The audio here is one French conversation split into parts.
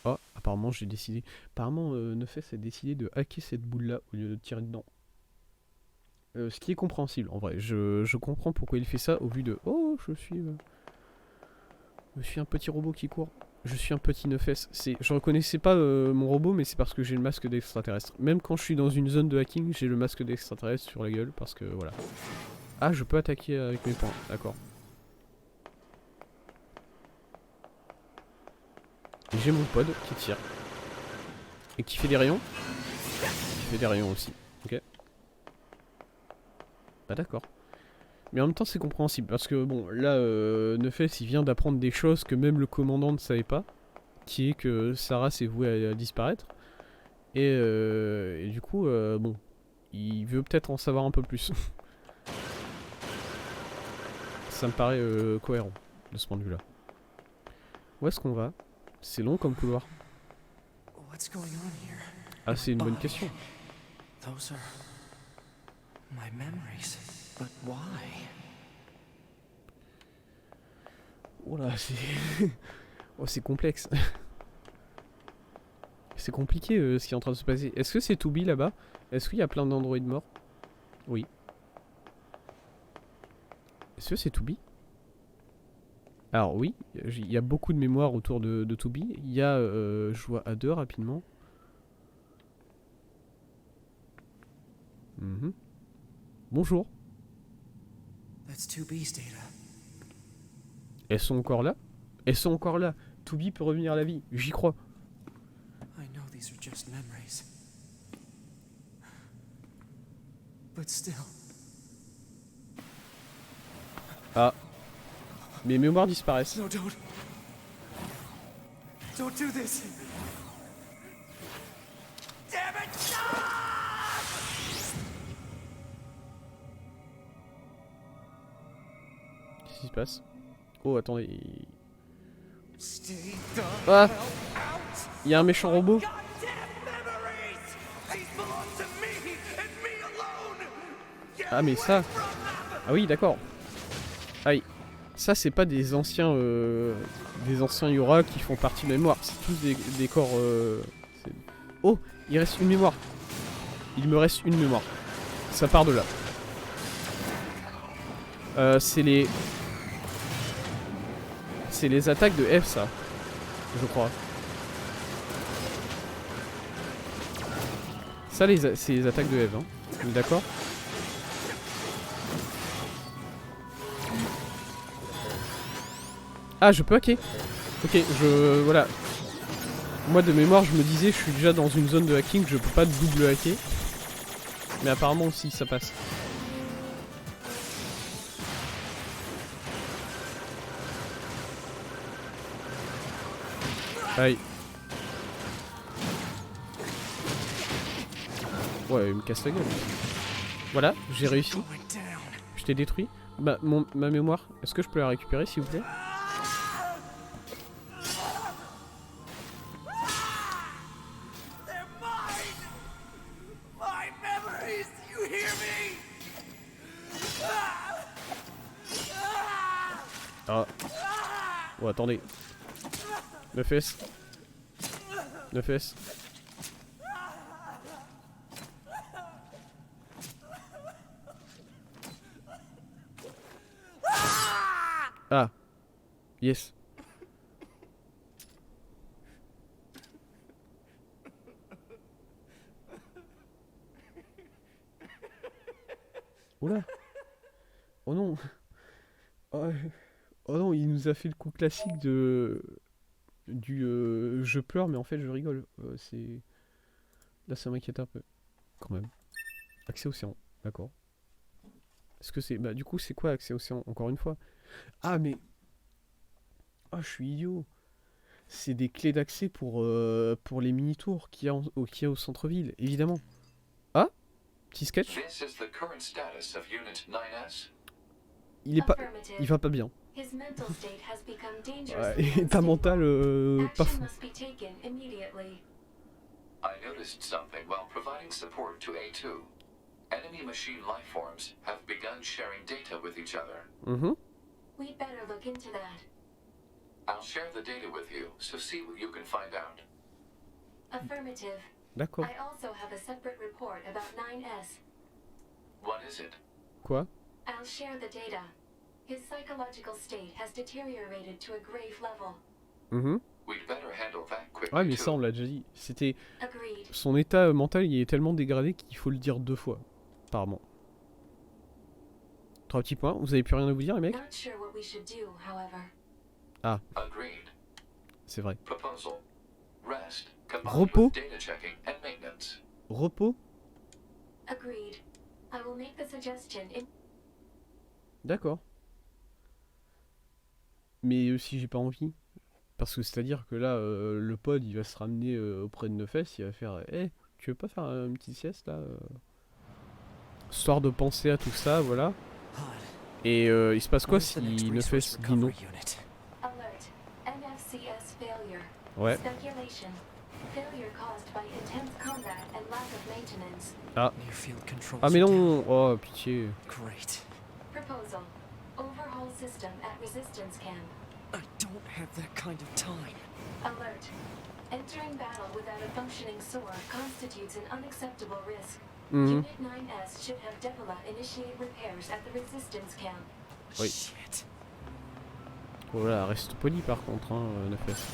Oh, apparemment j'ai décidé... Apparemment Nefes a décidé de hacker cette boule-là au lieu de tirer dedans. Ce qui est compréhensible en vrai. Je comprends pourquoi il fait ça au vu de... Oh, je suis un petit robot qui court. Je suis un petit Nefes. Je reconnaissais pas mon robot, mais c'est parce que j'ai le masque d'extraterrestre. Même quand je suis dans une zone de hacking, j'ai le masque d'extraterrestre sur la gueule parce que voilà. Ah, je peux attaquer avec mes poings, d'accord. Et j'ai mon pod qui tire. Et qui fait des rayons. Qui fait des rayons aussi. Ok. Ah d'accord. Mais en même temps c'est compréhensible. Parce que bon, là, Nefes il vient d'apprendre des choses que même le commandant ne savait pas. Qui est que sa race est vouée à disparaître. Et du coup, bon, il veut peut-être en savoir un peu plus. Ça me paraît cohérent de ce point de vue-là. Où est-ce qu'on va? C'est long comme couloir. Ah, c'est une bonne question. Those are my memories, but why? Oh là, c'est... oh, c'est complexe. C'est compliqué ce qui est en train de se passer. Est-ce que c'est Toubi là-bas? Est-ce qu'il y a plein d'androïdes morts? Oui. Est-ce que c'est Toubi? Alors oui, il y a beaucoup de mémoire autour de Toubi. Il y a, je vois A2 rapidement. Bonjour. Elles sont encore là? Elles sont encore là. Toubi peut revenir à la vie, j'y crois. Ah. Mes mémoires disparaissent. No, don't. Don't do this. Damn it! Qu'est-ce qui se passe? Oh, attendez. Ah! Il y a un méchant robot. Ah, mais ça... Ah oui, d'accord. Ah oui. Ça, c'est pas des anciens Yora qui font partie de la mémoire. C'est tous des corps... Oh! Il reste une mémoire. Il me reste une mémoire. Ça part de là. C'est les... C'est les attaques de F, ça. Je crois. Ça, c'est les attaques de F, hein. D'accord? Ah, je peux hacker. Ok, voilà. Moi, de mémoire, je me disais, je suis déjà dans une zone de hacking, je peux pas double hacker. Mais apparemment aussi, ça passe. Aïe. Ouais, il me casse la gueule. Voilà, j'ai réussi. Je t'ai détruit. Bah, ma mémoire, est-ce que je peux la récupérer, s'il vous plaît? Ah. Oh, attendez. Nefes. Nefes. Ah. Yes. Oula. Oh non. Oh, oh non, il nous a fait le coup classique du je pleure mais en fait je rigole. C'est... Là ça m'inquiète un peu. Quand même. Accès océan. D'accord. Est-ce que c'est... Bah du coup c'est quoi accès océan? Encore une fois. Ah mais... Ah je suis idiot. C'est des clés d'accès pour les mini-tours qu'il y a au centre-ville, évidemment. Ah, petit sketch. Il est pas... Il va pas bien. Ouais, état mental pas fou. I noticed something while providing support to A2. Enemy machine life forms have begun sharing data with each other. We'd better look into that. I'll share the data with you, so see what you can find out. Affirmative. D'accord. I also have a separate report about 9S. What is it? Quoi? I'll share the data. His psychological state has deteriorated to a grave level. Mhm. We'd better handle that quickly Ouais, mais ça, on too. l'a déjà dit. C'était... Agreed. Son état mental, il est tellement dégradé qu'il faut le dire 2 fois. Apparemment. 3 petits points. Vous avez plus rien à vous dire, les mecs? Not sure what we should do, however. Agreed. C'est vrai. Proposal. Rest combined Repos? with data checking and maintenance. Repos? Agreed. I will make the suggestion in... D'accord. Mais si j'ai pas envie. Parce que c'est-à-dire que là, le pod, il va se ramener auprès de Neufès, il va faire « Eh, tu veux pas faire une petite sieste, là Histoire de penser à tout ça, voilà. Odd. Et il se passe quoi Where's the next si resource Neufès dit non? recovery unit? Alert. MFCS failure. Ouais. Speculation. Failure caused by intense combat and lack of maintenance. Near field controls Ah mais are non! down. Oh, pitié. Great. Proposal. Overhaul system at resistance camp. I don't have that kind of time. Alert. Entering battle without a functioning SOAR constitutes an unacceptable risk. Mhm. Unit 9S should have Depola initiate repairs at the resistance camp. Oui. Shit. Voilà, reste poli par contre, hein, Neufès.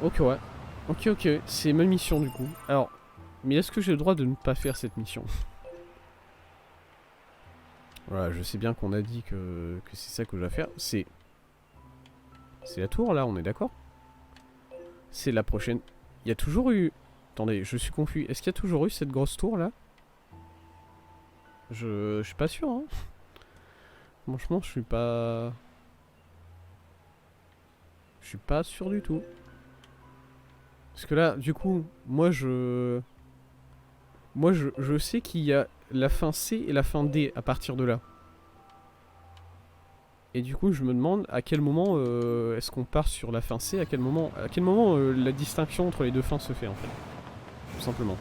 Ok, ouais. Ok, c'est ma mission du coup. Alors, mais est-ce que j'ai le droit de ne pas faire cette mission? Voilà, je sais bien qu'on a dit que c'est ça que je dois faire. C'est la tour là, on est d'accord? C'est la prochaine. Il y a toujours eu... Attendez, je suis confus. Est-ce qu'il y a toujours eu cette grosse tour là? Je suis pas sûr, hein. Franchement, je suis pas sûr du tout. Parce que là, du coup, moi je sais qu'il y a la fin C et la fin D à partir de là. Et du coup, je me demande à quel moment est-ce qu'on part sur la fin C, à quel moment la distinction entre les deux fins se fait en fait. Tout simplement.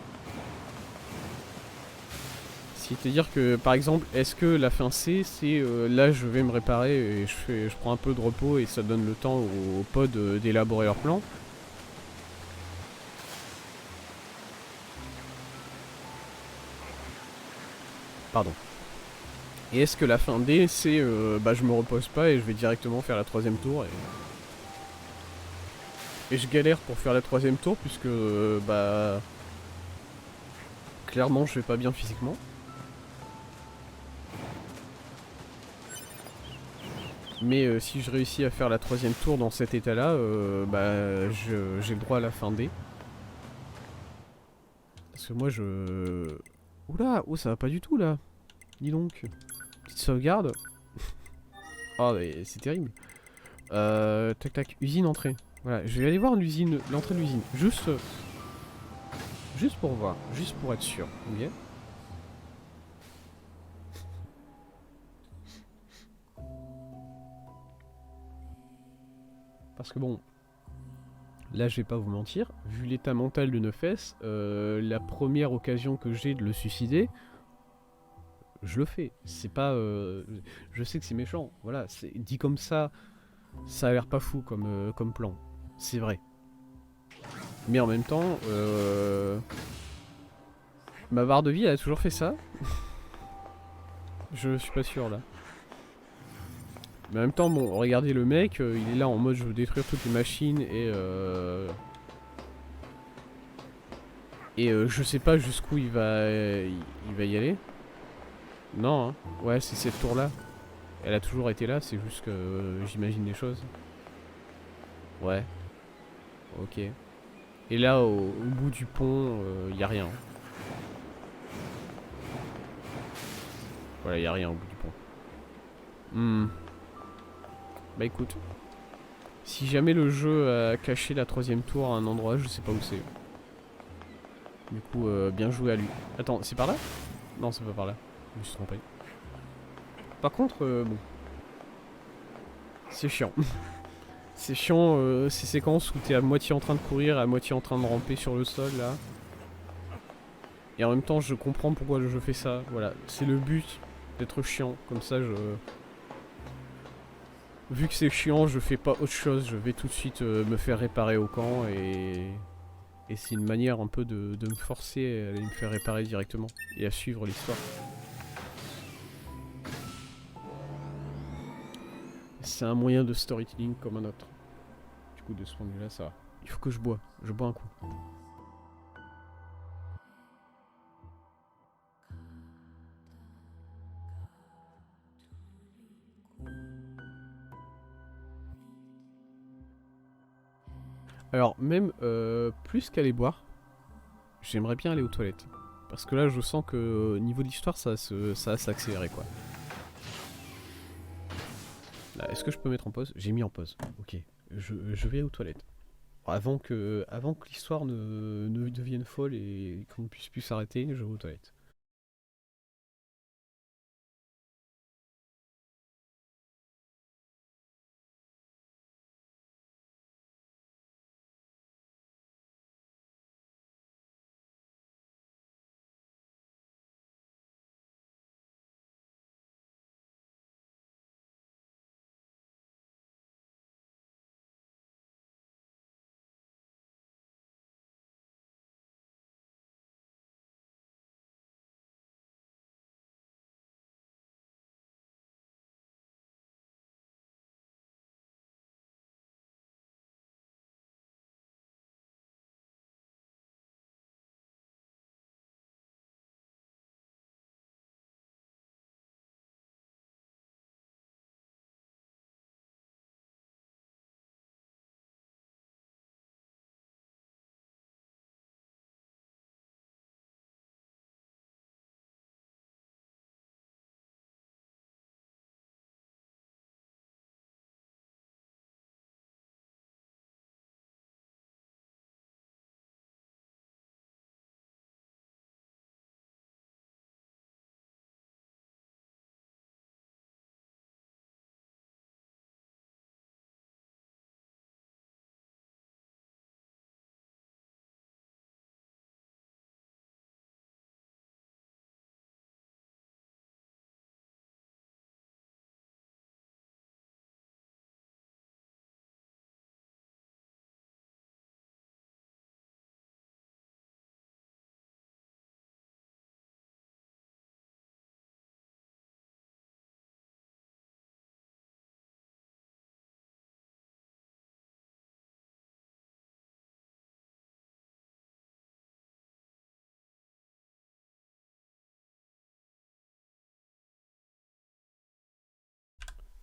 C'est-à-dire que, par exemple, est-ce que la fin C, c'est là je vais me réparer et je prends un peu de repos et ça donne le temps aux pods d'élaborer leur plan. Pardon. Et est-ce que la fin D, c'est bah je me repose pas et je vais directement faire la 3ème tour et je galère pour faire la 3ème tour puisque bah clairement je vais pas bien physiquement. Mais si je réussis à faire la 3ème tour dans cet état là, bah j'ai le droit à la fin D. Parce que moi je... Oula, oh ça va pas du tout là. Dis donc. Petite sauvegarde. Oh mais c'est terrible. Tac tac, usine entrée. Voilà, je vais aller voir l'usine, l'entrée de l'usine. Juste pour voir, juste pour être sûr. Ok. Parce que bon, là je vais pas vous mentir, vu l'état mental de Neufès, la première occasion que j'ai de le suicider, je le fais. C'est pas... je sais que c'est méchant, voilà, dit comme ça a l'air pas fou comme plan. C'est vrai. Mais en même temps, ma barre de vie elle a toujours fait ça. Je suis pas sûr là. Mais en même temps, bon, regardez le mec, il est là en mode je veux détruire toutes les machines et je sais pas jusqu'où il va y aller. Non, hein. Ouais, c'est cette tour là. Elle a toujours été là, c'est juste que j'imagine les choses. Ouais. Ok. Et là, au bout du pont, y a rien. Voilà, y a rien au bout du pont. Bah écoute, si jamais le jeu a caché la 3ème tour à un endroit, je sais pas où c'est. Du coup, bien joué à lui. Attends, c'est par là? Non, c'est pas par là. Je me suis trompé. Par contre, bon. C'est chiant. C'est chiant ces séquences où t'es à moitié en train de courir, à moitié en train de ramper sur le sol là. Et en même temps, je comprends pourquoi le jeu fait ça. Voilà, c'est le but d'être chiant. Comme ça, Vu que c'est chiant, je fais pas autre chose, je vais tout de suite me faire réparer au camp et c'est une manière un peu de me forcer à aller me faire réparer directement et à suivre l'histoire. C'est un moyen de storytelling comme un autre. Du coup, de ce point de vue-là, ça va. Il faut que je bois un coup. Alors, même plus qu'aller boire, j'aimerais bien aller aux toilettes. Parce que là, je sens que niveau d'histoire, ça va s'accélérer quoi. Là, est-ce que je peux mettre en pause? J'ai mis en pause. Ok. Je vais aux toilettes. Avant que l'histoire ne devienne folle et qu'on ne puisse plus s'arrêter, je vais aux toilettes.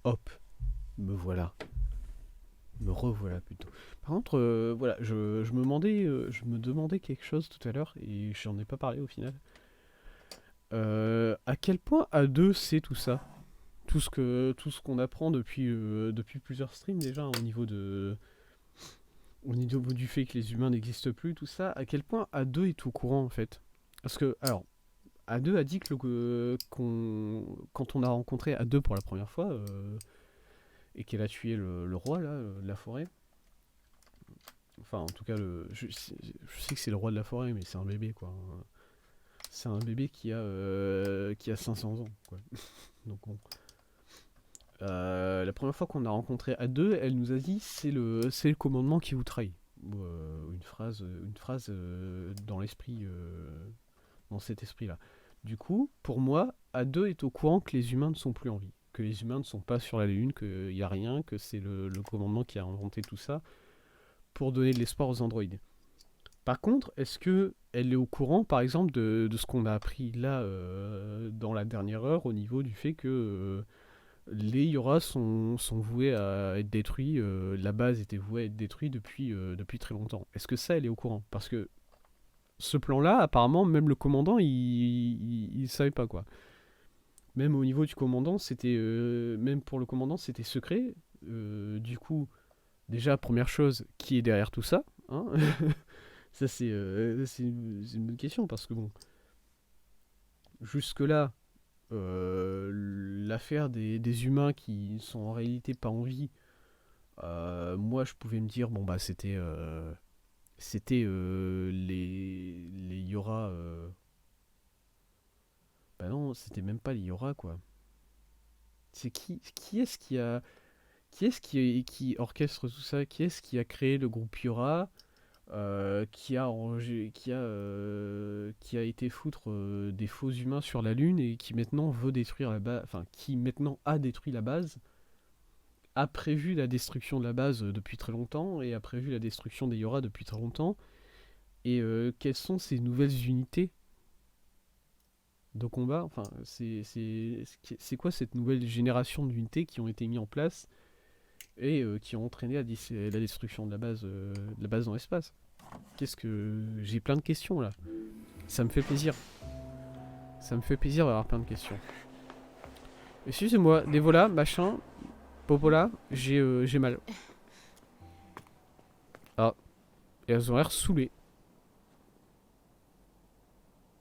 Hop, me voilà. Me revoilà plutôt. Par contre, voilà, je me demandais quelque chose tout à l'heure et j'en ai pas parlé au final. À quel point A2 c'est tout ça? Tout ce qu'on apprend depuis plusieurs streams déjà au niveau du fait que les humains n'existent plus, tout ça, à quel point A2 est au courant en fait? Parce que, alors, A2 a dit que quand on a rencontré A2 pour la première fois, et qu'elle a tué le roi là, de la forêt, enfin en tout cas, je sais que c'est le roi de la forêt, mais c'est un bébé quoi. C'est un bébé qui a 500 ans quoi. Donc bon. La première fois qu'on a rencontré A2, elle nous a dit c'est le commandement qui vous trahit. Une phrase dans l'esprit, dans cet esprit-là. Du coup, pour moi, A2 est au courant que les humains ne sont plus en vie, que les humains ne sont pas sur la Lune, qu'il n'y a rien, que c'est le commandement qui a inventé tout ça pour donner de l'espoir aux androïdes. Par contre, est-ce que elle est au courant, par exemple, de ce qu'on a appris là dans la dernière heure au niveau du fait que les Yora sont voués à être détruits, la base était vouée à être détruite depuis très longtemps. Est-ce que ça, elle est au courant? Parce que ce plan-là, apparemment, même le commandant, il savait pas quoi. Même au niveau du commandant, même pour le commandant, c'était secret. Du coup, déjà, première chose, qui est derrière tout ça, hein? Ça, c'est une bonne question, parce que bon, jusque-là, l'affaire des humains qui sont en réalité pas en vie, moi, je pouvais me dire, bon, bah, c'était les Yora. Bah non, c'était même pas les Yora, quoi. C'est qui est-ce qui a. Qui est-ce qui orchestre tout ça? Qui est-ce qui a créé le groupe Yora? Qui a été foutre des faux humains sur la Lune et qui maintenant veut détruire la base, enfin qui maintenant a détruit la base, a prévu la destruction de la base depuis très longtemps et a prévu la destruction des Yora depuis très longtemps. Et quelles sont ces nouvelles unités de combat? Enfin, c'est quoi cette nouvelle génération d'unités qui ont été mis en place et qui ont entraîné la destruction de la base dans l'espace? Qu'est-ce que... J'ai plein de questions là. Ça me fait plaisir. Ça me fait plaisir d'avoir plein de questions. Excusez-moi, des voilà, machin, popola, j'ai mal. Ah, et elles ont l'air saoulées.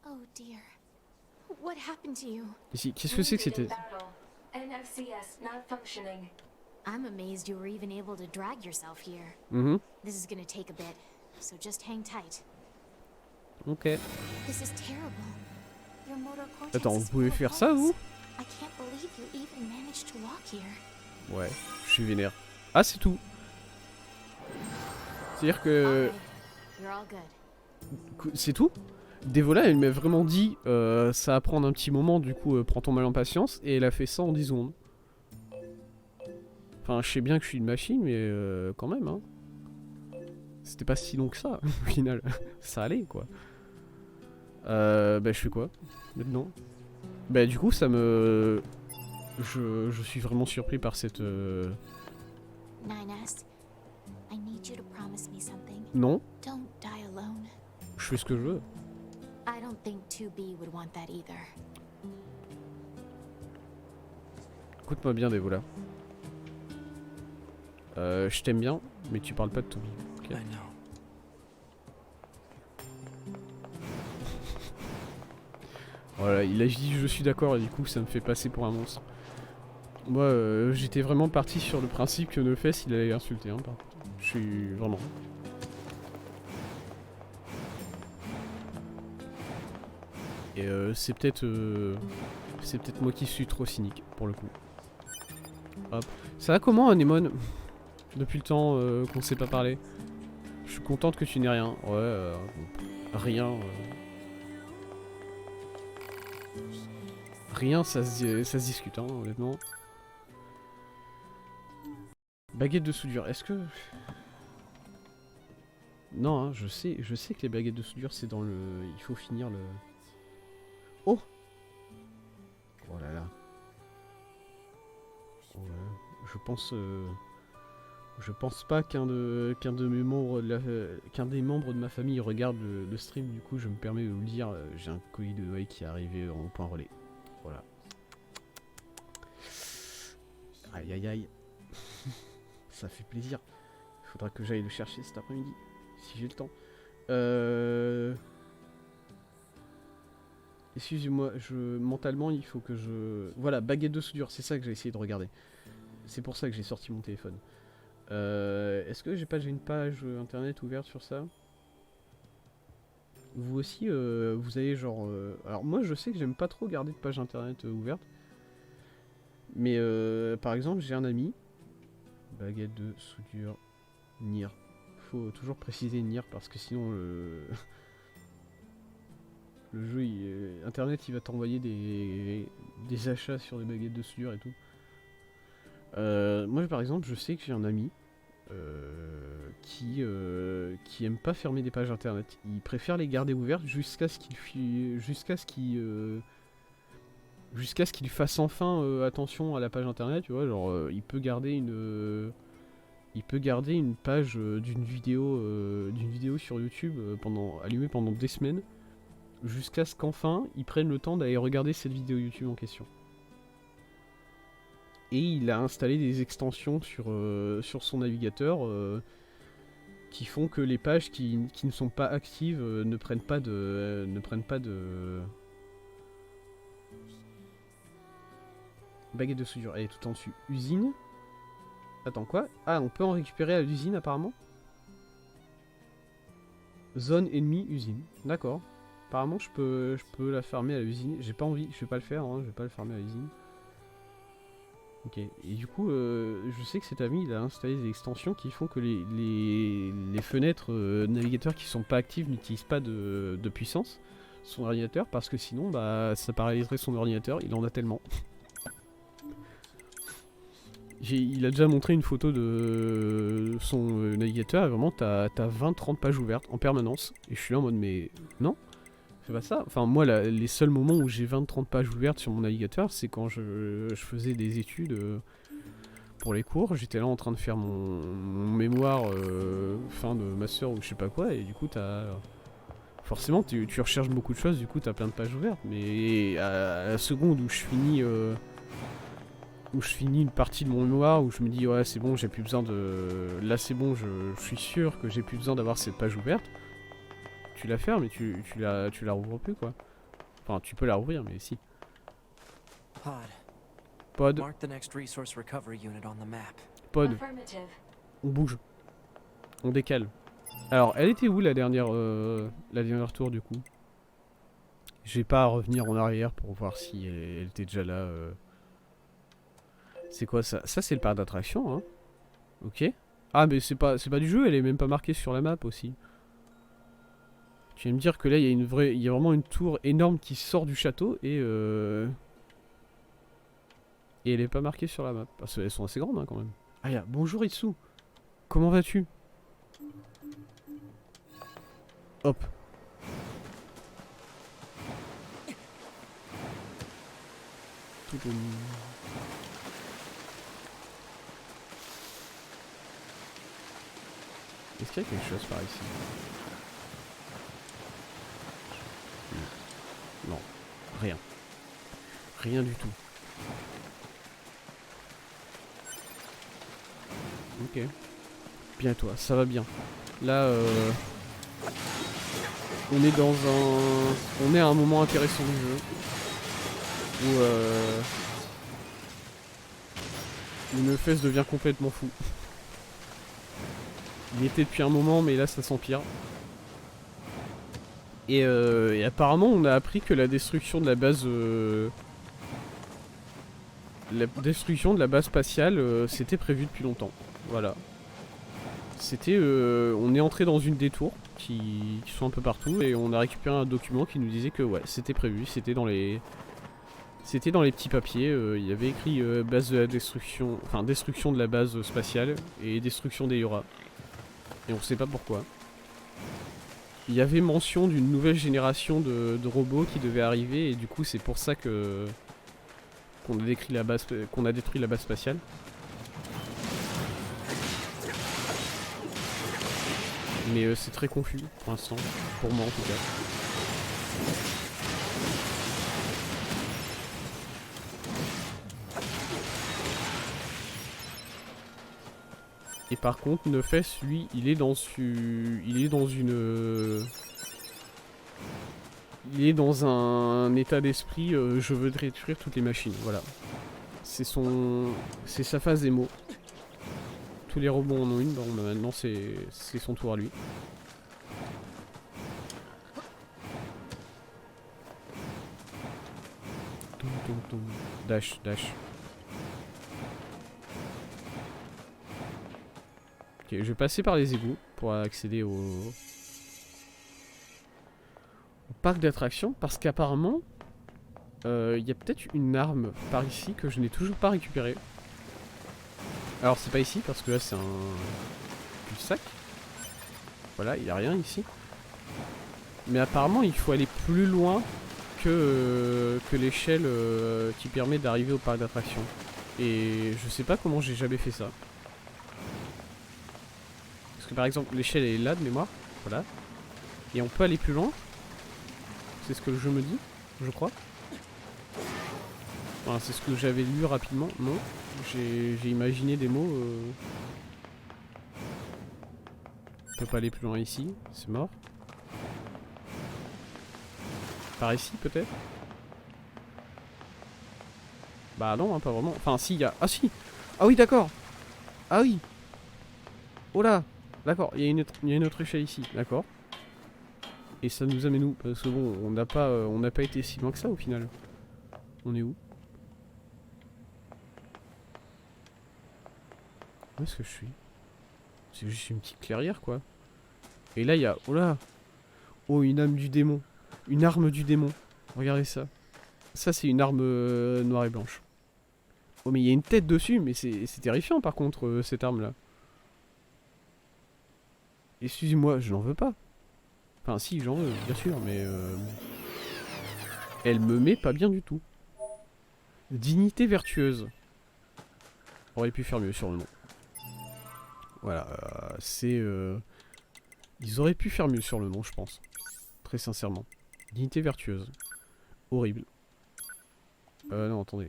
Oh dear. What happened to you? Ici, qu'est-ce que c'est que Wounded c'était? in battle. NFCS not functioning. I'm amazed you were even able to drag yourself here. Mhm, This is gonna take a bit, so just hang tight. ok. This is terrible. Your motor cortex Attends, is vous pouvez full of faire ça, holes. vous? I can't believe you even managed to walk here. Ouais, je suis vénère. Ah, c'est tout. C'est-à-dire que... Alright, you're all good. C'est tout? Devola, elle m'a vraiment dit ça va prendre un petit moment, du coup prends ton mal en patience, et elle a fait ça en 10 secondes. Enfin, je sais bien que je suis une machine, mais quand même, hein. C'était pas si long que ça, au final. Ça allait, quoi. Bah, je fais quoi maintenant? Bah, du coup, ça me... Je suis vraiment surpris par cette... Nines, I need you to promise me something. Non, Don't die alone. je fais ce que je veux. I don't think 2B would want that either. Écoute-moi bien, Devola. Je t'aime bien, mais tu parles pas de Toby. Ok. I know. Voilà, il a dit je suis d'accord et du coup ça me fait passer pour un monstre. Moi j'étais vraiment parti sur le principe que Nefes il allait insulter, hein, par contre. Je suis vraiment. Et c'est peut-être moi qui suis trop cynique pour le coup. Hop. Ça va comment Anémone? Depuis le temps qu'on s'est pas parlé. Je suis contente que tu n'aies rien. Ouais, rien. Rien, ça se discute, hein, honnêtement. Baguette de soudure, est-ce que... Non, hein, je sais que les baguettes de soudure, c'est dans le... Il faut finir le... Oh! Oh là là. Oh là là. Je pense pas qu'un des membres de ma famille regarde le stream, du coup je me permets de vous le dire, j'ai un colis de Noël qui est arrivé en point relais. Voilà. Aïe aïe aïe. Ça fait plaisir. Il faudra que j'aille le chercher cet après-midi, si j'ai le temps. Excusez-moi, mentalement il faut que je... Voilà, baguette de soudure, c'est ça que j'ai essayé de regarder. C'est pour ça que j'ai sorti mon téléphone. Est-ce que j'ai une page internet ouverte sur ça? Vous aussi, vous avez genre... Alors moi je sais que j'aime pas trop garder de page internet ouverte. Mais par exemple j'ai un ami. Baguette de soudure. Nier. Faut toujours préciser Nier parce que sinon le jeu, internet il va t'envoyer des achats sur des baguettes de soudure et tout. Moi par exemple je sais que j'ai un ami qui aime pas fermer des pages internet. Il préfère les garder ouvertes jusqu'à ce qu'il fasse enfin attention à la page internet, tu vois, genre il peut garder une page d'une vidéo sur YouTube allumée pendant des semaines jusqu'à ce qu'enfin il prenne le temps d'aller regarder cette vidéo YouTube en question. Et il a installé des extensions sur son navigateur qui font que les pages qui ne sont pas actives ne prennent pas de... Baguette de soudure, elle est tout en dessus. Usine. Attends, quoi? Ah, on peut en récupérer à l'usine apparemment. Zone ennemie, usine. D'accord. Apparemment, je peux la farmer à l'usine. J'ai pas envie, je vais pas le faire, hein, je vais pas le farmer à l'usine. Ok. Et du coup, je sais que cet ami il a installé des extensions qui font que les fenêtres navigateurs qui sont pas actives n'utilisent pas de puissance son ordinateur parce que sinon bah ça paralyserait son ordinateur, il en a tellement. Il a déjà montré une photo de son navigateur et vraiment t'as 20-30 pages ouvertes en permanence. Et je suis là en mode mais non, fais pas ça. Enfin moi les seuls moments où j'ai 20-30 pages ouvertes sur mon navigateur c'est quand je faisais des études pour les cours. J'étais là en train de faire mon mémoire fin de master ou je sais pas quoi et du coup t'as... Forcément tu recherches beaucoup de choses, du coup t'as plein de pages ouvertes. Mais à la seconde où je finis une partie de mon mémoire, où je me dis ouais c'est bon j'ai plus besoin de... Là c'est bon je suis sûr que j'ai plus besoin d'avoir cette page ouverte. Tu la fermes et tu la rouvres plus quoi. Enfin tu peux la rouvrir mais si. Pod, Pod, mark the next resource recovery unit on the map. pod, Affirmative. on bouge. On décale. Alors elle était où la dernière tour du coup? J'ai pas à revenir en arrière pour voir si elle était déjà là. C'est quoi ça? Ça c'est le parc d'attraction hein. Ok. Ah mais c'est pas du jeu, elle est même pas marquée sur la map aussi. Tu vas me dire que là il y a vraiment une tour énorme qui sort du château et elle est pas marquée sur la map. Parce qu'elles sont assez grandes hein, quand même. Ah ya, bonjour Itsu. Comment vas-tu? Hop. Toutoum. Est-ce qu'il y a quelque chose par ici? Non. Rien. Rien du tout. Ok. Bien toi, ça va bien. Là, on est dans un... On est à un moment intéressant du jeu. Où une fesse devient complètement fou. Il était depuis un moment, mais là ça s'empire. Et apparemment, on a appris que la destruction de la base... la destruction de la base spatiale, c'était prévu depuis longtemps. Voilà. C'était... on est entré dans une des tours qui sont un peu partout et on a récupéré un document qui nous disait que ouais, c'était prévu, c'était dans les... C'était dans les petits papiers, il y avait écrit base de la destruction, enfin destruction de la base spatiale et destruction des Yora. Et on sait pas pourquoi. Il y avait mention d'une nouvelle génération de robots qui devait arriver et du coup c'est pour ça que qu'on a détruit la base spatiale. Mais c'est très confus pour l'instant, pour moi en tout cas. Et par contre, Nefes, lui, il est dans un état d'esprit, je veux détruire toutes les machines, voilà. C'est sa phase émo. Tous les robots en ont une, bon, maintenant c'est son tour à lui. Toum, toum, toum. Dash, dash. Ok, je vais passer par les égouts pour accéder au parc d'attractions parce qu'apparemment il y a peut-être une arme par ici que je n'ai toujours pas récupérée. Alors c'est pas ici parce que là c'est un cul-de-sac. Voilà, il n'y a rien ici. Mais apparemment il faut aller plus loin que l'échelle qui permet d'arriver au parc d'attractions. Et je sais pas comment j'ai jamais fait ça. Parce que par exemple l'échelle est là de mémoire. Voilà. Et on peut aller plus loin. C'est ce que le jeu me dit, je crois. Enfin, c'est ce que j'avais lu rapidement. Non, j'ai imaginé des mots. On peut pas aller plus loin ici, c'est mort. Par ici peut-être. Bah non, hein, pas vraiment. Enfin si, il y a... Ah si. Ah oui, d'accord. Ah oui. Oh là. D'accord, il y a une autre échelle ici, d'accord. Et ça nous amène où? Parce que bon, on n'a pas été si loin que ça au final. On est où? Où est-ce que je suis? C'est juste une petite clairière quoi. Et là il y a... Oh là! Oh, une âme du démon. Une arme du démon. Regardez ça. Ça c'est une arme noire et blanche. Oh mais il y a une tête dessus, mais c'est terrifiant par contre cette arme là. Excusez-moi, je n'en veux pas. Enfin si, j'en veux, bien sûr, mais... Elle me met pas bien du tout. Dignité vertueuse. On aurait pu faire mieux sur le nom. Voilà, c'est... Ils auraient pu faire mieux sur le nom, je pense. Très sincèrement. Dignité vertueuse. Horrible. Non, attendez.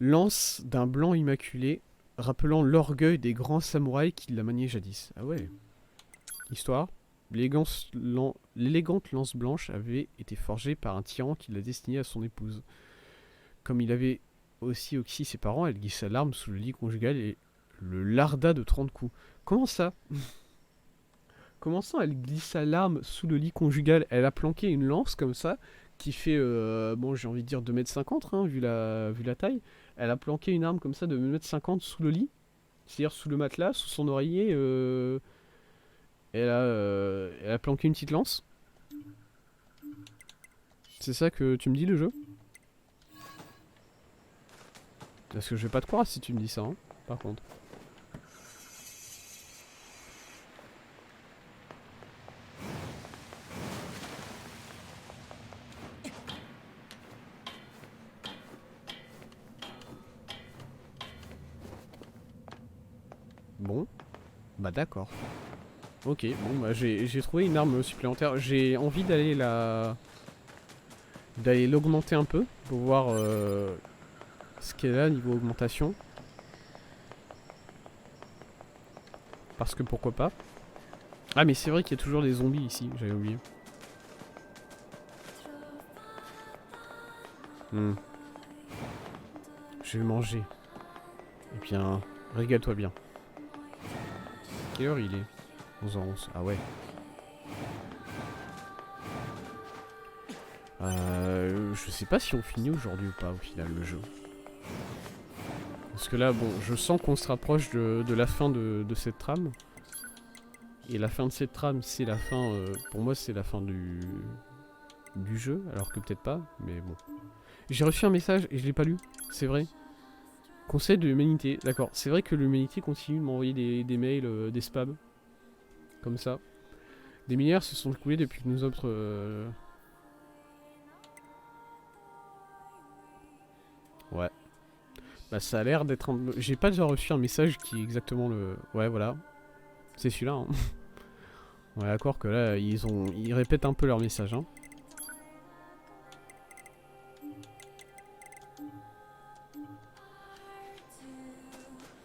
Lance d'un blanc immaculé, rappelant l'orgueil des grands samouraïs qui la maniaient jadis. Ah ouais. Histoire. L'élégante lance blanche avait été forgée par un tyran qui l'a destinée à son épouse. Comme il avait aussi oxy ses parents, elle glissa l'arme sous le lit conjugal et le larda de 30 coups. Comment ça? Comment ça elle glissa l'arme sous le lit conjugal? Elle a planqué une lance comme ça, qui fait, bon j'ai envie de dire 2,50 m, hein, vu la taille. Elle a planqué une arme comme ça de 2,50 m sous le lit. C'est-à-dire sous le matelas, sous son oreiller. Elle a planqué une petite lance. C'est ça que tu me dis le jeu? Parce que je vais pas te croire si tu me dis ça, hein, par contre. Bon, bah d'accord. Ok, bon bah j'ai trouvé une arme supplémentaire. J'ai envie d'aller l'augmenter un peu pour voir ce qu'elle a niveau augmentation. Parce que pourquoi pas. Ah mais c'est vrai qu'il y a toujours des zombies ici, j'avais oublié. Je vais manger. Et bien, régale-toi bien. Quelle heure il est? 11h11, ah ouais. Je sais pas si on finit aujourd'hui ou pas au final le jeu. Parce que là, bon, je sens qu'on se rapproche de la fin de cette trame. Et la fin de cette trame, c'est la fin, pour moi c'est la fin du jeu, alors que peut-être pas, mais bon. J'ai reçu un message et je l'ai pas lu, c'est vrai. Conseil de l'humanité, d'accord. C'est vrai que l'humanité continue de m'envoyer des mails, des spams. Comme ça. Des millénaires se sont écoulés depuis que nous autres... Ouais. Bah ça a l'air d'être un... J'ai pas déjà reçu un message qui est exactement le... Ouais voilà. C'est celui-là. Hein. Ouais d'accord que là ils répètent un peu leur message. Hein.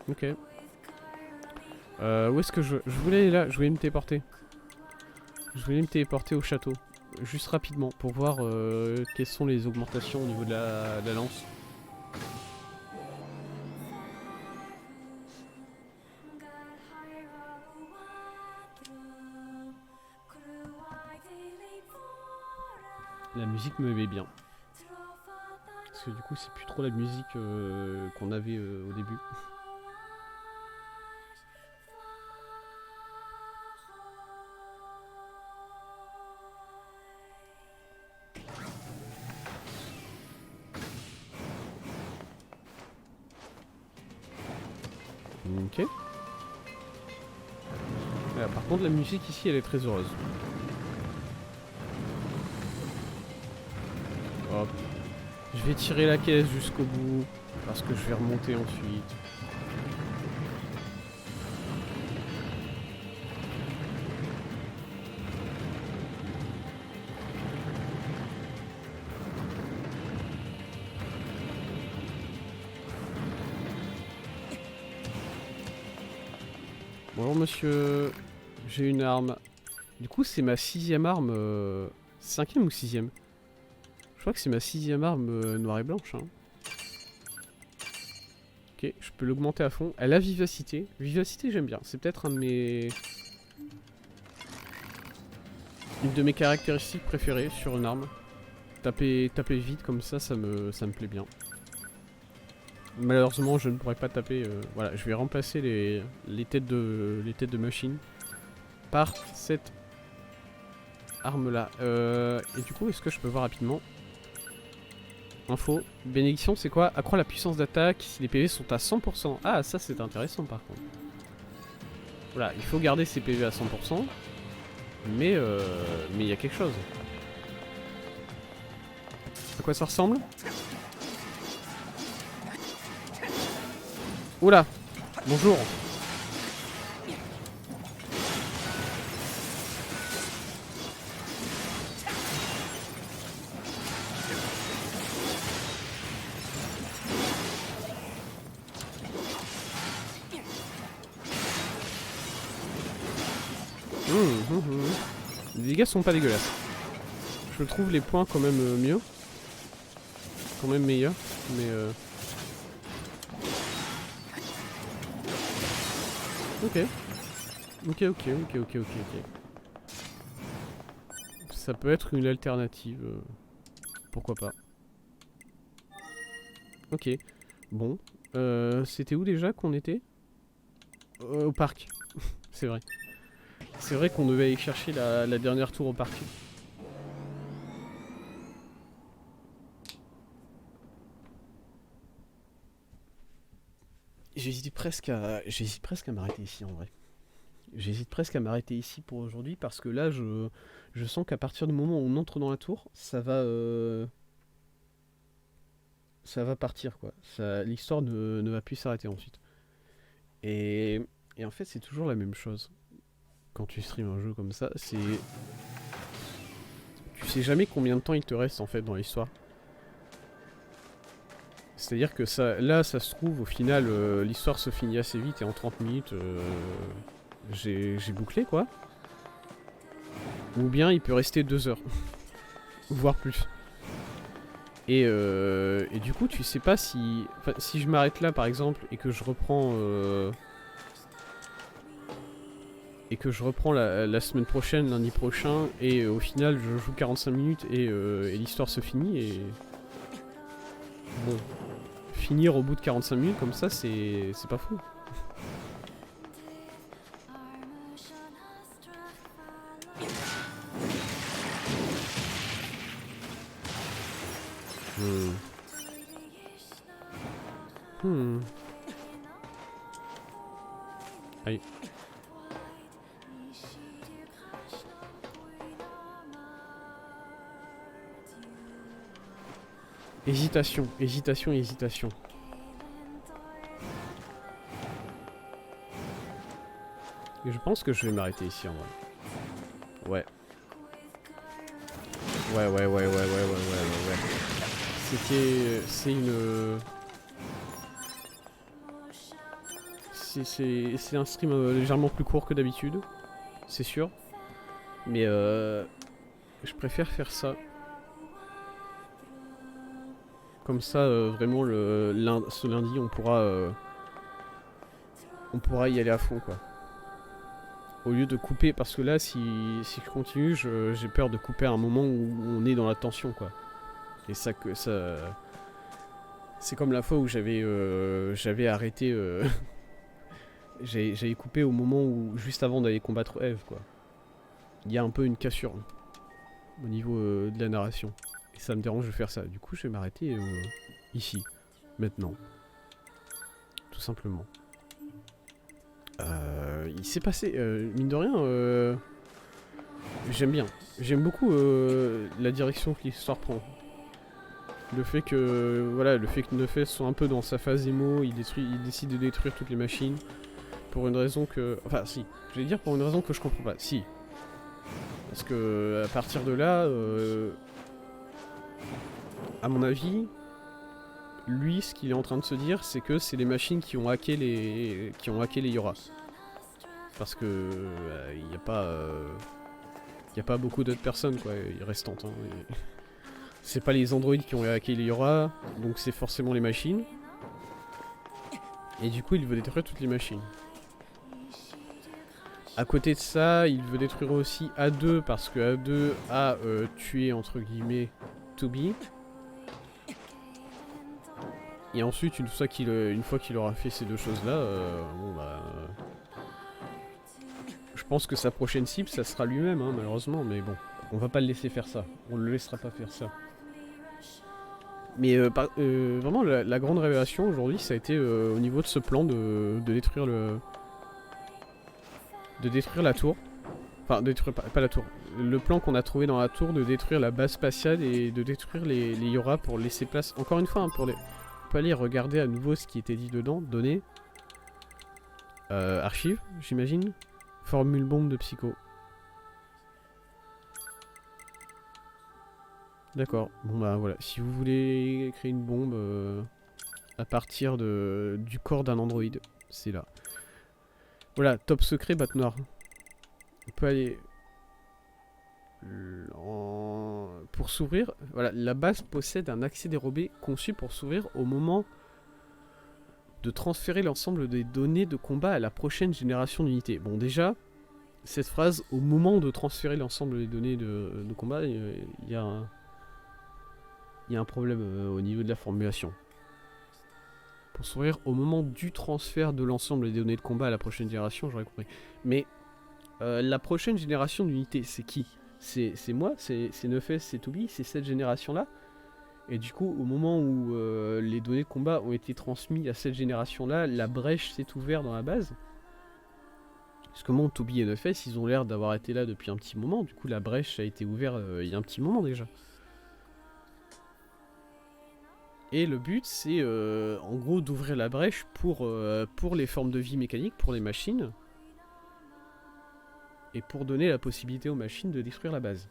Ok. Où est-ce que je voulais aller là? Je voulais me téléporter. Je voulais me téléporter au château. Juste rapidement pour voir quelles sont les augmentations au niveau de la lance. La musique me met bien. Parce que du coup c'est plus trop la musique qu'on avait au début. Ok. Voilà, par contre la musique ici elle est très heureuse. Hop. Je vais tirer la caisse jusqu'au bout. Parce que je vais remonter ensuite. Bonjour monsieur, j'ai une arme. Du coup c'est ma 6ème arme, 5ème ou 6ème? Je crois que c'est ma 6ème arme noire et blanche. Hein. Ok, je peux l'augmenter à fond. Elle a vivacité. Vivacité j'aime bien, c'est peut-être un de mes... Une de mes caractéristiques préférées sur une arme. Taper vite comme ça, ça me plaît bien. Malheureusement, je ne pourrais pas taper. Voilà, je vais remplacer les têtes de machine par cette arme-là. Et du coup, est-ce que je peux voir rapidement? Info. Bénédiction, c'est quoi? Accroît la puissance d'attaque si les PV sont à 100%. Ah, ça c'est intéressant par contre. Voilà, il faut garder ses PV à 100%. Mais il y a quelque chose. À quoi ça ressemble? Oula! Bonjour! Les dégâts sont pas dégueulasses. Je trouve les points quand même mieux. Quand même meilleurs. Mais Ok. Ça peut être une alternative. Pourquoi pas. Ok. Bon. C'était où déjà qu'on était? Au parc. C'est vrai. C'est vrai qu'on devait aller chercher la dernière tour au parc. J'hésite presque à m'arrêter ici en vrai. J'hésite presque à m'arrêter ici pour aujourd'hui parce que là je sens qu'à partir du moment où on entre dans la tour, ça va partir quoi. L'histoire ne va plus s'arrêter ensuite. Et en fait c'est toujours la même chose. Quand tu streams un jeu comme ça, c'est... Tu sais jamais combien de temps il te reste en fait dans l'histoire. C'est-à-dire que là ça se trouve au final l'histoire se finit assez vite et en 30 minutes j'ai bouclé quoi. Ou bien il peut rester 2 heures. Voire plus. Et du coup tu sais pas si... Enfin, si je m'arrête là par exemple et que je reprends... la semaine prochaine, lundi prochain, et au final je joue 45 minutes et l'histoire se finit et... Bon. Finir au bout de 45 minutes comme ça, c'est pas fou. Aïe. Hésitation. Et je pense que je vais m'arrêter ici en vrai. Ouais. C'est une... C'est un stream légèrement plus court que d'habitude. C'est sûr. Mais je préfère faire ça. Comme ça, vraiment, ce lundi, on pourra y aller à fond, quoi. Au lieu de couper, parce que là, si je continue, j'ai peur de couper à un moment où on est dans la tension, quoi. Et ça... C'est comme la fois où j'avais arrêté... j'avais coupé au moment où... Juste avant d'aller combattre Eve, quoi. Il y a un peu une cassure, hein, au niveau de la narration. Et ça me dérange de faire ça. Du coup, je vais m'arrêter ici, maintenant. Tout simplement. Il s'est passé, mine de rien, j'aime bien. J'aime beaucoup la direction que l'histoire prend. Le fait que, voilà, Knuffles soit un peu dans sa phase émo, il décide de détruire toutes les machines. Pour une raison que... Enfin, si. Je vais dire pour une raison que je comprends pas. Si. Parce que, à partir de là... à mon avis, lui, ce qu'il est en train de se dire, c'est que c'est les machines qui ont hacké les Yora. Parce que il n'y a pas beaucoup d'autres personnes quoi, restantes. Hein. C'est pas les androïdes qui ont hacké les Yora, donc c'est forcément les machines. Et du coup, il veut détruire toutes les machines. À côté de ça, il veut détruire aussi A2 parce que A2 a tué entre guillemets Toby. Et ensuite, une fois qu'il aura fait ces deux choses-là, bon bah... je pense que sa prochaine cible, ça sera lui-même, hein, malheureusement, mais bon. On va pas le laisser faire ça. On le laissera pas faire ça. Mais vraiment, la grande révélation aujourd'hui, ça a été au niveau de ce plan de détruire le... de détruire la tour. Enfin, de détruire pas la tour. Le plan qu'on a trouvé dans la tour de détruire la base spatiale et de détruire les Yora pour laisser place... Encore une fois, hein, pour les... On peut aller regarder à nouveau ce qui était dit dedans. Données. Archives, j'imagine. Formule bombe de Psycho. D'accord. Bon bah voilà. Si vous voulez créer une bombe à partir du corps d'un androïde, c'est là. Voilà, top secret, batte noire. On peut aller... Pour s'ouvrir, voilà, la base possède un accès dérobé conçu pour s'ouvrir au moment de transférer l'ensemble des données de combat à la prochaine génération d'unités. Bon déjà, cette phrase, au moment de transférer l'ensemble des données de combat, il y a un problème au niveau de la formulation. Pour s'ouvrir au moment du transfert de l'ensemble des données de combat à la prochaine génération, j'aurais compris. Mais la prochaine génération d'unités, c'est qui? C'est moi, c'est Neufes, c'est Toubi, c'est cette génération-là. Et du coup, au moment où les données de combat ont été transmises à cette génération-là, la brèche s'est ouverte dans la base. Parce que bon, Toubi et Neufes, ils ont l'air d'avoir été là depuis un petit moment. Du coup, la brèche a été ouverte il y a un petit moment déjà. Et le but, c'est en gros d'ouvrir la brèche pour les formes de vie mécaniques, pour les machines. Et pour donner la possibilité aux machines de détruire la base.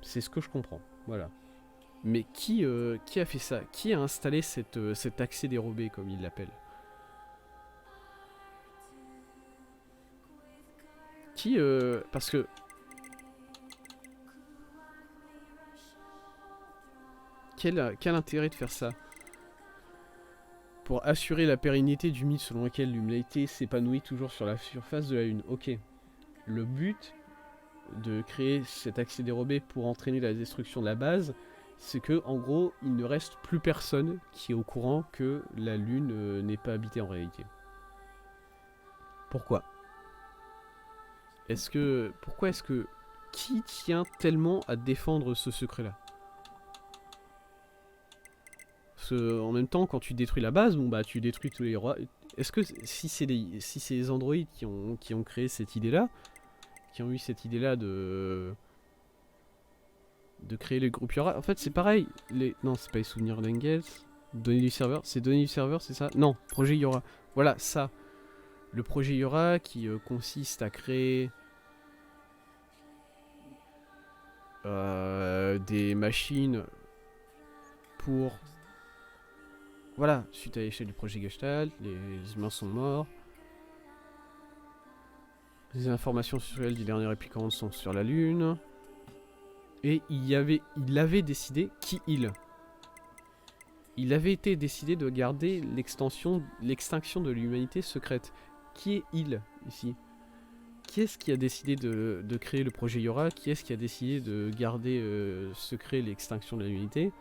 C'est ce que je comprends, voilà. Mais qui a fait ça? Qui a installé cet accès dérobé, comme il l'appelle? Qui, parce que... Quel intérêt de faire ça? Pour assurer la pérennité du mythe selon lequel l'humanité s'épanouit toujours sur la surface de la Lune. Ok. Le but de créer cet accès dérobé pour entraîner la destruction de la base, c'est que en gros, il ne reste plus personne qui est au courant que la Lune n'est pas habitée en réalité. Pourquoi? Pourquoi est-ce que... Qui tient tellement à défendre ce secret-là? Parce que, en même temps, quand tu détruis la base, bon bah tu détruis tous les rois. Est-ce que si c'est les androïdes qui ont créé cette idée-là, qui ont eu cette idée-là de créer les groupes Yora, en fait c'est pareil. Non, c'est pas les souvenirs d'Engels. Données du serveur, c'est données du serveur, c'est ça? Non, projet Yora. Voilà, ça. Le projet Yora qui consiste à créer des machines pour... Voilà, suite à l'échelle du projet Gestalt, les humains sont morts. Les informations sexuelles du dernier réplicant sont sur la Lune. Et il avait décidé... Il avait été décidé de garder l'extinction de l'humanité secrète. Qui est il, ici? Qui est-ce qui a décidé de créer le projet Yora? Qui est-ce qui a décidé de garder secret l'extinction de l'humanité?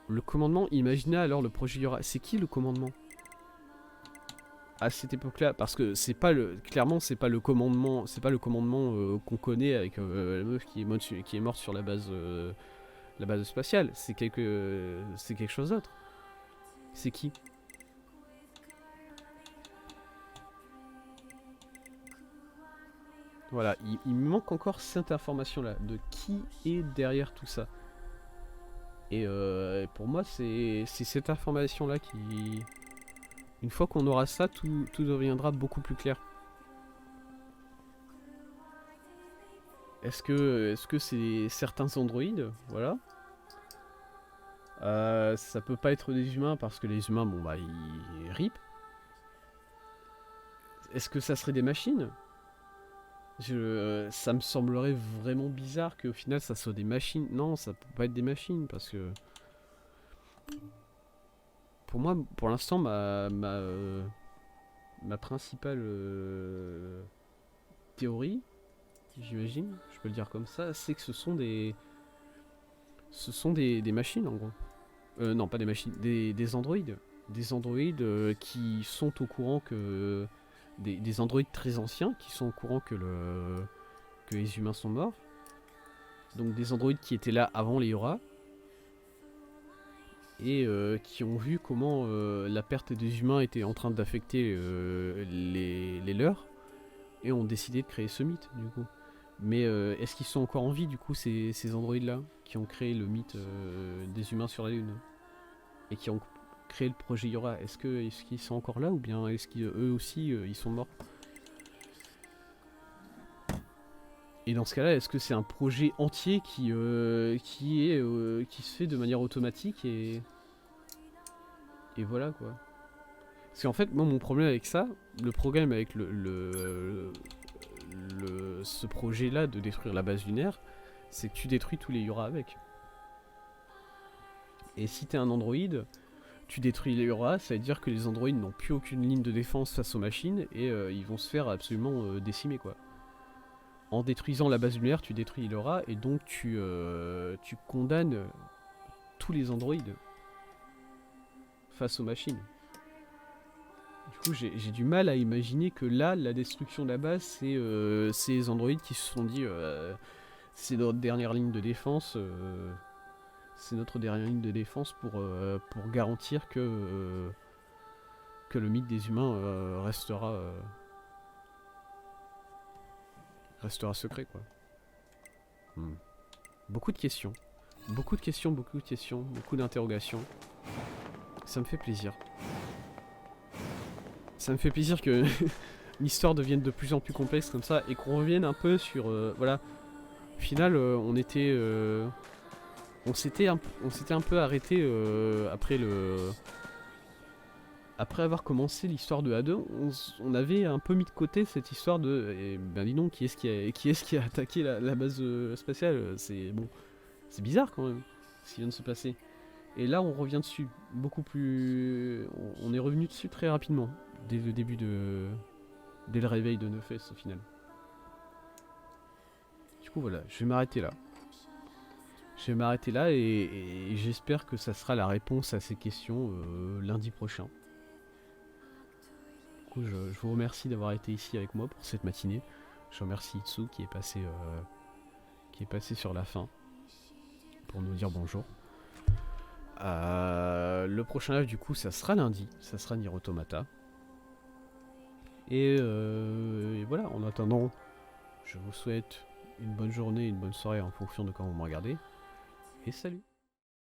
Le commandement, imaginez alors le projet Yora. C'est qui le commandement? À cette époque-là, parce que c'est pas clairement c'est pas le commandement qu'on connaît avec la meuf qui est morte sur la base spatiale. C'est quelque chose d'autre. C'est qui? Voilà, il me manque encore cette information-là de qui est derrière tout ça. Et pour moi, c'est cette information-là qui... Une fois qu'on aura ça, tout deviendra beaucoup plus clair. Est-ce que c'est certains androïdes? Voilà. Ça peut pas être des humains parce que les humains, bon bah, ils rip. Est-ce que ça serait des machines? Ça me semblerait vraiment bizarre qu'au final ça soit des machines. Non, ça peut pas être des machines parce que... Pour moi, pour l'instant, ma principale théorie, j'imagine, je peux le dire comme ça, c'est que ce sont des machines en gros. Non, pas des machines, des androïdes. Des androïdes qui sont au courant que... Des androïdes très anciens qui sont au courant que les humains sont morts. Donc des androïdes qui étaient là avant les Yora. Et qui ont vu comment la perte des humains était en train d'affecter les leurs. Et ont décidé de créer ce mythe, du coup. Mais est-ce qu'ils sont encore en vie, du coup, ces androïdes-là, qui ont créé le mythe des humains sur la Lune, et qui ont créé le projet Yora? Est-ce qu'ils sont encore là, ou bien est-ce qu'eux aussi, ils sont morts? Et dans ce cas-là, est-ce que c'est un projet entier qui se fait de manière automatique, et voilà, quoi. Parce qu'en fait, moi, mon problème avec ça, le problème avec ce projet-là de détruire la base lunaire, c'est que tu détruis tous les Yora avec. Et si t'es un androïde, tu détruis les Yora, ça veut dire que les androïdes n'ont plus aucune ligne de défense face aux machines, et ils vont se faire absolument décimer, quoi. En détruisant la base lunaire, tu détruis les Yora, et donc tu condamnes tous les androïdes face aux machines. Du coup, j'ai du mal à imaginer que là, la destruction de la base, c'est les androïdes qui se sont dit c'est notre dernière ligne de défense. C'est notre dernière ligne de défense pour garantir que le mythe des humains restera secret, quoi. Beaucoup de questions. Beaucoup de questions, beaucoup d'interrogations. Ça me fait plaisir. Ça me fait plaisir que l'histoire devienne de plus en plus complexe comme ça, et qu'on revienne un peu sur... voilà. Au final, on s'était un peu arrêté après avoir commencé l'histoire de A2, on avait un peu mis de côté cette histoire de... ben dis donc, qui est-ce qui a attaqué la base spatiale? C'est bizarre quand même, ce qui vient de se passer. Et là, on revient dessus, beaucoup plus... On est revenu dessus très rapidement, dès le début de... Dès le réveil de Neufès, au final. Du coup, voilà, je vais m'arrêter là. Et j'espère que ça sera la réponse à ces questions lundi prochain. Du coup, je vous remercie d'avoir été ici avec moi pour cette matinée. Je remercie Itsu qui est passé sur la fin pour nous dire bonjour. Le prochain live, du coup, ça sera lundi. Ça sera Nier Automata. Et voilà, en attendant, je vous souhaite une bonne journée, une bonne soirée en fonction de quand vous me regardez. Et salut!